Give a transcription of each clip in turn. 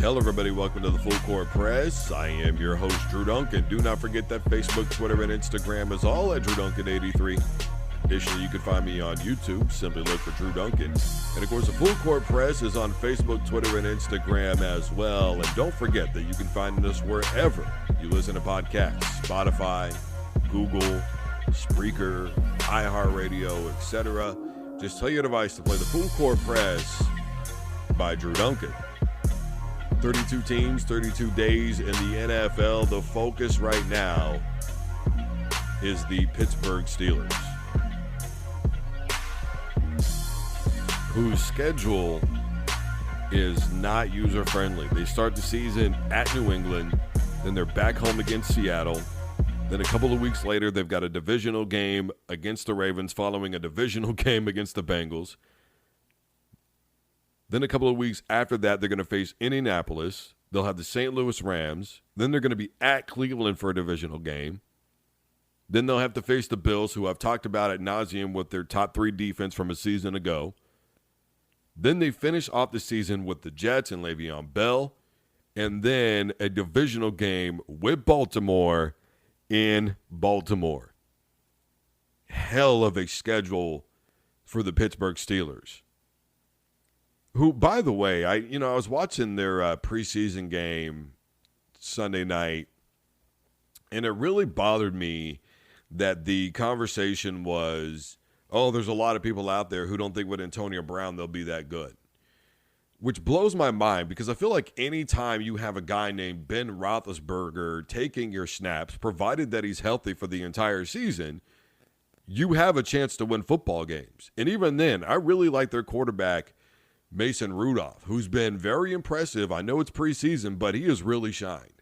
Hello, everybody. Welcome to the Full Court Press. I am your host, Drew Duncan. Do not forget that Facebook, Twitter, and Instagram is all at Drew Duncan 83. Additionally, you can find me on YouTube. Simply look for Drew Duncan. And, of course, the Full Court Press is on Facebook, Twitter, and Instagram as well. And don't forget that you can find us wherever you listen to podcasts. Spotify, Google, Spreaker, iHeartRadio, etc. Just tell your device to play the Full Court Press by Drew Duncan. 32 teams, 32 days in the NFL. The focus right now is the Pittsburgh Steelers, whose schedule is not user-friendly. They start the season at New England, then they're back home against Seattle. Then a couple of weeks later, they've got a divisional game against the Ravens following a divisional game against the Bengals. Then a couple of weeks after that, they're going to face Indianapolis. They'll have the St. Louis Rams. Then they're going to be at Cleveland for a divisional game. Then they'll have to face the Bills, who I've talked about ad nauseum with their top three defense from a season ago. Then they finish off the season with the Jets and Le'Veon Bell. And then a divisional game with Baltimore in Baltimore. Hell of a schedule for the Pittsburgh Steelers. Who, by the way, I was watching their preseason game Sunday night, and it really bothered me that the conversation was, oh, there's a lot of people out there who don't think with Antonio Brown they'll be that good. Which blows my mind, because I feel like anytime you have a guy named Ben Roethlisberger taking your snaps, provided that he's healthy for the entire season, you have a chance to win football games. And even then, I really like their quarterback, Mason Rudolph, who's been very impressive. I know it's preseason, but he has really shined.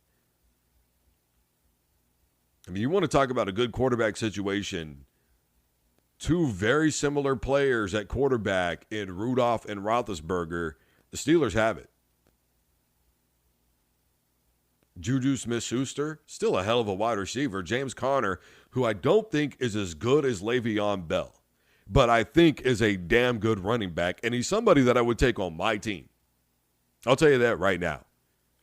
I mean, you want to talk about a good quarterback situation. Two very similar players at quarterback in Rudolph and Roethlisberger. The Steelers have it. JuJu Smith Schuster, still a hell of a wide receiver. James Conner, who I don't think is as good as Le'Veon Bell, but I think is a damn good running back, and he's somebody that I would take on my team. I'll tell you that right now.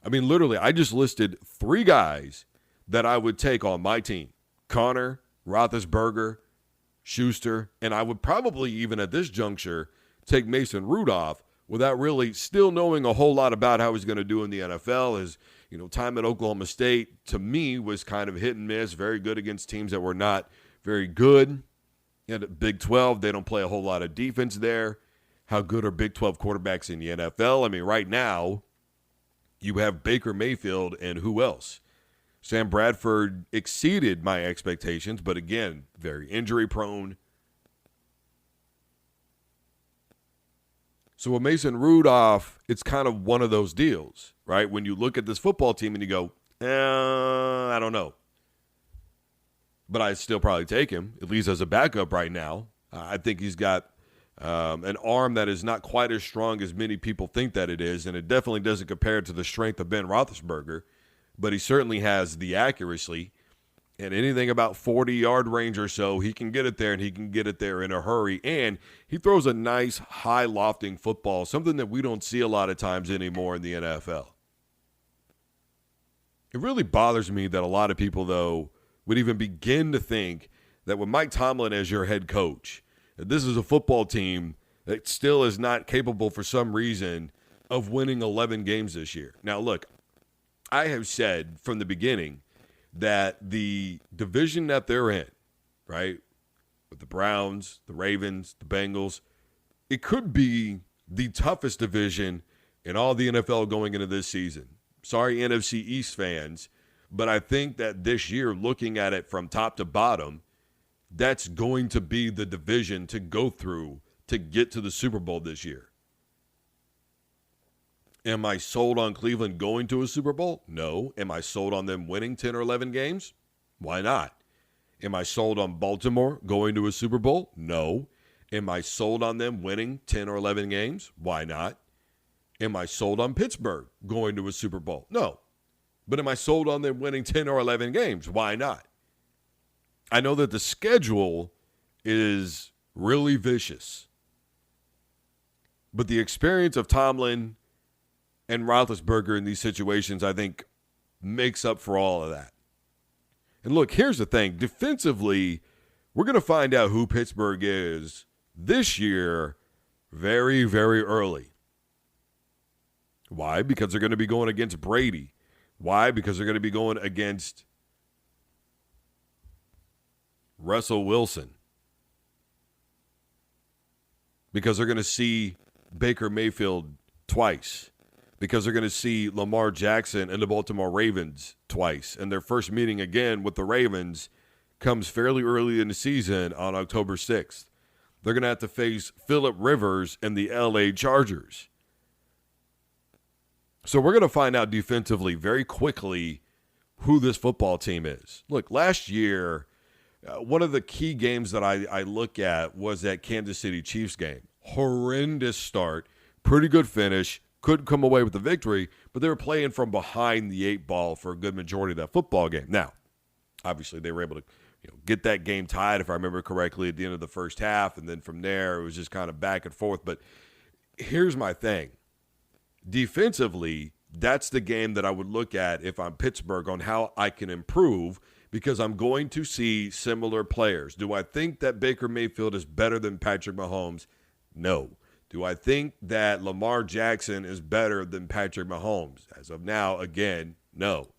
I mean, literally, I just listed three guys that I would take on my team. Conner, Roethlisberger, Schuster, and I would probably even at this juncture take Mason Rudolph without really still knowing a whole lot about how he's going to do in the NFL. His time at Oklahoma State, to me, was kind of hit and miss, very good against teams that were not very good. And at Big 12, they don't play a whole lot of defense there. How good are Big 12 quarterbacks in the NFL? I mean, right now, you have Baker Mayfield and who else? Sam Bradford exceeded my expectations, but again, very injury prone. So with Mason Rudolph, it's kind of one of those deals, right? When you look at this football team and you go, I don't know. But I'd still probably take him, at least as a backup right now. I think he's got an arm that is not quite as strong as many people think that it is, and it definitely doesn't compare to the strength of Ben Roethlisberger, but he certainly has the accuracy, and anything about 40-yard range or so, he can get it there, and he can get it there in a hurry, and he throws a nice, high-lofting football, something that we don't see a lot of times anymore in the NFL. It really bothers me that a lot of people, though, would even begin to think that with Mike Tomlin as your head coach, that this is a football team that still is not capable for some reason of winning 11 games this year. Now, look, I have said from the beginning that the division that they're in, right, with the Browns, the Ravens, the Bengals, it could be the toughest division in all the NFL going into this season. Sorry, NFC East fans, but I think that this year, looking at it from top to bottom, that's going to be the division to go through to get to the Super Bowl this year. Am I sold on Cleveland going to a Super Bowl? No. Am I sold on them winning 10 or 11 games? Why not? Am I sold on Baltimore going to a Super Bowl? No. Am I sold on them winning 10 or 11 games? Why not? Am I sold on Pittsburgh going to a Super Bowl? No. But am I sold on them winning 10 or 11 games? Why not? I know that the schedule is really vicious. But the experience of Tomlin And Roethlisberger in these situations, I think, makes up for all of that. And look, here's the thing. Defensively, we're going to find out who Pittsburgh is this year very, very early. Why? Because they're going to be going against Brady. Why? Because they're going to be going against Russell Wilson. Because they're going to see Baker Mayfield twice. Because they're going to see Lamar Jackson and the Baltimore Ravens twice. And their first meeting again with the Ravens comes fairly early in the season on October 6th. They're going to have to face Phillip Rivers and the LA Chargers. So we're going to find out defensively very quickly who this football team is. Look, last year, one of the key games that I look at was that Kansas City Chiefs game. Horrendous start, pretty good finish, couldn't come away with the victory, but they were playing from behind the 8-ball for a good majority of that football game. Now, obviously they were able to get that game tied, if I remember correctly, at the end of the first half, and then from there it was just kind of back and forth. But here's my thing. Defensively, that's the game that I would look at if I'm Pittsburgh on how I can improve, because I'm going to see similar players. Do I think that Baker Mayfield is better than Patrick Mahomes? No. Do I think that Lamar Jackson is better than Patrick Mahomes? As of now, again, no.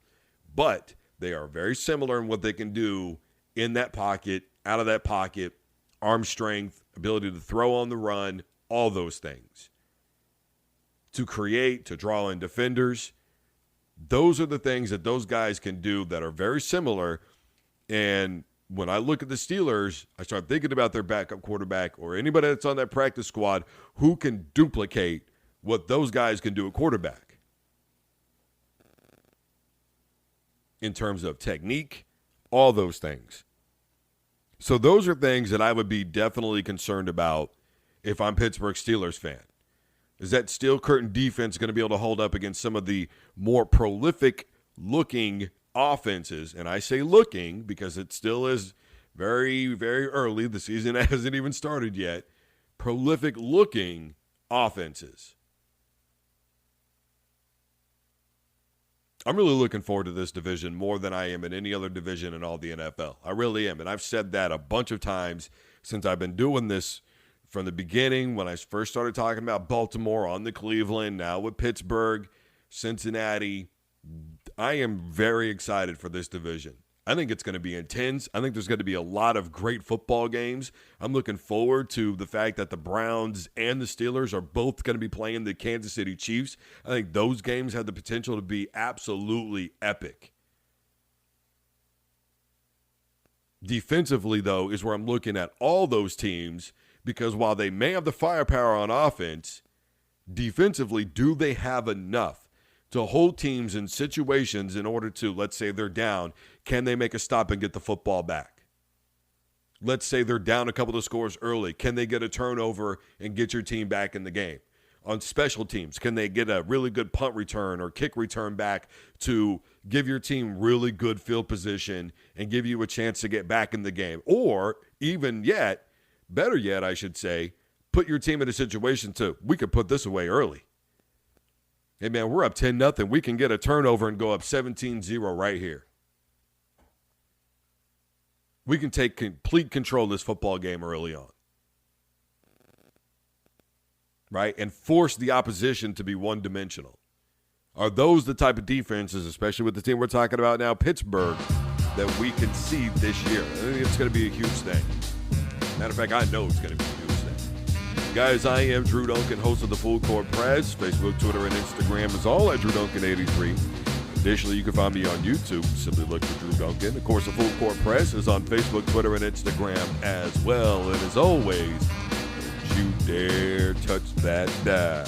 But they are very similar in what they can do in that pocket, out of that pocket, arm strength, ability to throw on the run, all those things. To create, to draw in defenders. Those are the things that those guys can do that are very similar. And when I look at the Steelers, I start thinking about their backup quarterback or anybody that's on that practice squad who can duplicate what those guys can do at quarterback. In terms of technique, all those things. So those are things that I would be definitely concerned about if I'm Pittsburgh Steelers fan. Is that steel curtain defense going to be able to hold up against some of the more prolific looking offenses? And I say looking because it still is very, very early. The season hasn't even started yet. Prolific looking offenses. I'm really looking forward to this division more than I am in any other division in all the NFL. I really am. And I've said that a bunch of times since I've been doing this from the beginning, when I first started talking about Baltimore, on the Cleveland, now with Pittsburgh, Cincinnati. I am very excited for this division. I think it's going to be intense. I think there's going to be a lot of great football games. I'm looking forward to the fact that the Browns and the Steelers are both going to be playing the Kansas City Chiefs. I think those games have the potential to be absolutely epic. Defensively, though, is where I'm looking at all those teams, because while they may have the firepower on offense, defensively, do they have enough to hold teams in situations in order to, let's say they're down, can they make a stop and get the football back? Let's say they're down a couple of scores early. Can they get a turnover and get your team back in the game? On special teams, can they get a really good punt return or kick return back to give your team really good field position and give you a chance to get back in the game? Or even yet, better yet, I should say, put your team in a situation to, we could put this away early. Hey, man, we're up 10-0. We can get a turnover and go up 17-0 right here. We can take complete control of this football game early on. Right? And force the opposition to be one-dimensional. Are those the type of defenses, especially with the team we're talking about now, Pittsburgh, that we can see this year? I think it's going to be a huge thing. Matter of fact, I know it's going to be a huge thing. Guys, I am Drew Duncan, host of the Full Court Press. Facebook, Twitter, and Instagram is all at Drew Duncan 83. Additionally, you can find me on YouTube. Simply look for Drew Duncan. Of course, the Full Court Press is on Facebook, Twitter, and Instagram as well. And as always, don't you dare touch that dial.